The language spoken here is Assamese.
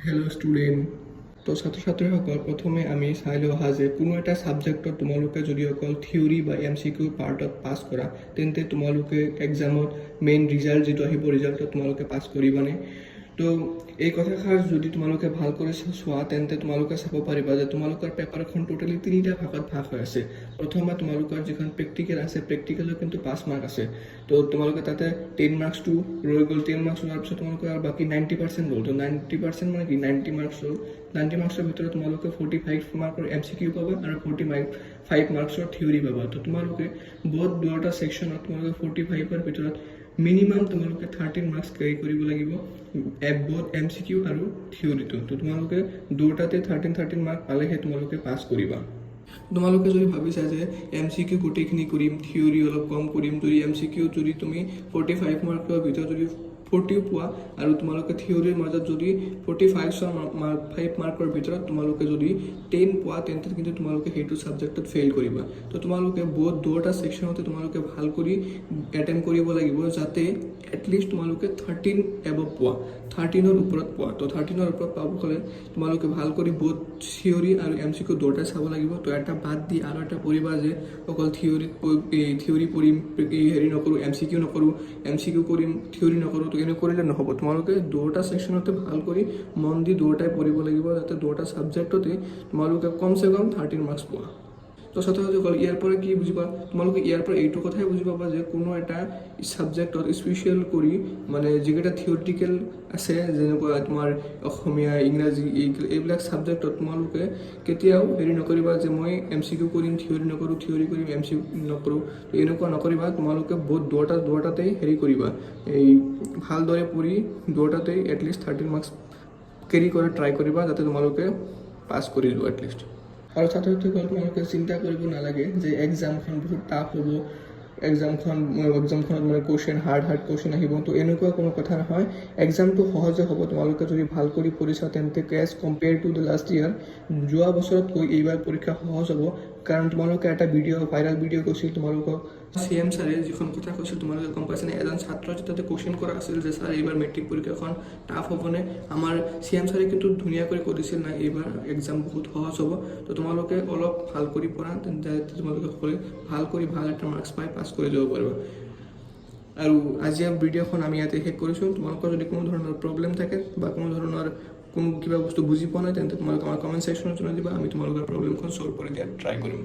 Hello' student. তো ছাত্ৰ ছাত্ৰীসকল, প্ৰথমে আমি চাই লওঁ যে কোনো এটা ছাবজেক্টত তোমালোকে যদি অকল থিয়ৰী বা MCQ পাৰ্টত পাছ কৰা, তেন্তে তোমালোকে এক্সামত মেইন ৰিজাল্ট যিটো আহিব, ৰিজাল্টত তোমালোকে পাছ কৰিবানে? তো এই কথাষাৰ যদি তোমালোকে ভাল কৰি চোৱা, তেন্তে তোমালোকে চাব পাৰিবা যে তোমালোকৰ পেপাৰখন টোটেলি 3টা ভাগত ভাগ হৈ আছে। প্ৰথমে তোমালোকৰ যিখন প্ৰেক্টিকেল আছে, প্ৰেক্টিকেলৰ কিন্তু 5 মাৰ্ক আছে। তো তোমালোকে তাতে 10 মাৰ্কছটো ৰৈ গ'ল। 10 মাৰ্কছ হোৱাৰ পিছত তোমালোকৰ আৰু বাকী 90% গ'ল। তো 90% মানে কি 90 মাৰ্কছ হ'ল। 90 মাৰ্কছৰ ভিতৰত তোমালোকে 45 মাৰ্কৰ MCQ পাবা আৰু 45 মাৰ্কছৰ থিয়ৰী পাবা। তো তোমালোকে বহুত দুটা ছেকশ্যনত তোমালোকে 45ৰ ভিতৰত মিনিমাম তোমালোকে 13 মাৰ্কছ কেৰি কৰিব লাগিব, বহুত MCQ আৰু থিয়ৰীটো। তো তোমালোকে দুটাতে 13 মাৰ্ক পালেহে তোমালোকে পাছ কৰিবা। তোমালোকে যদি ভাবিছা যে MCQ গোটেইখিনি কৰিম, থিয়ৰী অলপ কম কৰিম, যদি MCQ যদি তুমি 45 মাৰ্কৰ ভিতৰত যদি 40 পোৱা আৰু তোমালোকে থিয়ৰীৰ মাজত যদি 45 মাৰ্কৰ ভিতৰত তোমালোকে যদি 10 পোৱা, তেন্তে কিন্তু তোমালোকে সেইটো ছাবজেক্টত ফেইল কৰিবা। তো তোমালোকে বহুত দুটা ছেকশ্যনতে তোমালোকে ভাল কৰি এটেম্প কৰিব লাগিব, যাতে এটলিষ্ট তোমালোকে 13 এবভ পোৱা, 13ৰ ওপৰত পোৱা। তো 13ৰ ওপৰত পাব গ'লে তোমালোকে ভাল কৰি বহুত থিয়ৰী আৰু MCQ দুটাই চাব লাগিব। তো এটা বাদ দি আৰু এটা পঢ়িবা যে অকল থিয়ৰী পঢ়িম, হেৰি নকৰোঁ, MCQ নকৰোঁ, MCQ কৰিম, থিয়ৰী নকৰোঁ। তো এনে কৰিলে নহ'ব। তোমালোকে দুটা ছেকশ্যনতে ভাল কৰি মন দি দুটাই পঢ়িব লাগিব, যাতে দুটা ছাবজেক্টতে তোমালোকে কমচে কম 13 মাৰ্কছ পোৱা। তো ছাত্ৰছাত্ৰীসকল, ইয়াৰ পৰা কি বুজিবা? তোমালোকে ইয়াৰ পৰা এইটো কথাই বুজি পাবা যে কোনো এটা ছাবজেক্টত স্পেচিয়েল কৰি, মানে যিকেইটা থিয়ৰিটিকেল আছে, যেনেকুৱা তোমাৰ অসমীয়া, ইংৰাজী, এইবিলাক ছাবজেক্টত তোমালোকে কেতিয়াও হেৰি নকৰিবা যে মই MCQ কৰিম, থিয়ৰী নকৰোঁ, থিয়ৰী কৰিম, MCQ নকৰোঁ। তো এনেকুৱা নকৰিবা। তোমালোকে বহুত দুটাতেই হেৰি কৰিবা, এই ভালদৰে পঢ়ি দুটাতেই এটলিষ্ট 13 মাৰ্কছ কেৰি কৰা ট্ৰাই কৰিবা, যাতে তোমালোকে পাছ কৰি যোৱা এটলিষ্ট। আৰু ছাত্ৰ-ছাত্ৰীসকল, তোমালোকে চিন্তা কৰিব নালাগে যে এক্সামখন বহুত টাফ হ'ব, এক্সামখনত মানে হাৰ্ড কুৱেশ্যন আহিব। তো এনেকুৱা কোনো কথা নহয়। এক্সামটো সহজে হ'ব তোমালোকে যদি ভাল কৰি পঢ়িছা, তেন্তে as compared to the last year, যোৱা বছৰতকৈ এইবাৰ পৰীক্ষা সহজ হ'ব। কাৰণ তোমালোকে এটা ভাইৰেল ভিডিঅ' কৈছিল, তোমালোকক CM ছাৰে যিখন কথা কৈছিল তোমালোকে গম পাইছেনে? এজন ছাত্ৰ যেতিয়া কুৱেশ্যন কৰা আছিল যে ছাৰ এইবাৰ মেট্ৰিক পৰীক্ষাখন টাফ হ'বনে? আমাৰ CM ছাৰে কিন্তু ধুনীয়াকৈ কৈ দিছিল নাই, এইবাৰ এক্সাম বহুত সহজ হ'ব। তো তোমালোকে অলপ ভাল কৰি পঢ়া, তেন্তে তোমালোকে সকলোৱে ভাল কৰি ভাল এটা মাৰ্কছ পাই পাছ কৰি যাব পাৰিবা। আৰু আজি ভিডিঅ'খন আমি ইয়াতে শেষ কৰিছোঁ। তোমালোকৰ যদি কোনো ধৰণৰ প্ৰব্লেম থাকে বা কোনো ধৰণৰ কিবা বস্তু বুজি পোৱা নাই, তেন্তে তোমালোকে আমাৰ কমেণ্ট ছেকশ্যনত জনাই দিবা। আমি তোমালোকৰ প্ৰব্লেমখন ছল্ভ কৰি দিয়াত ট্ৰাই কৰিম।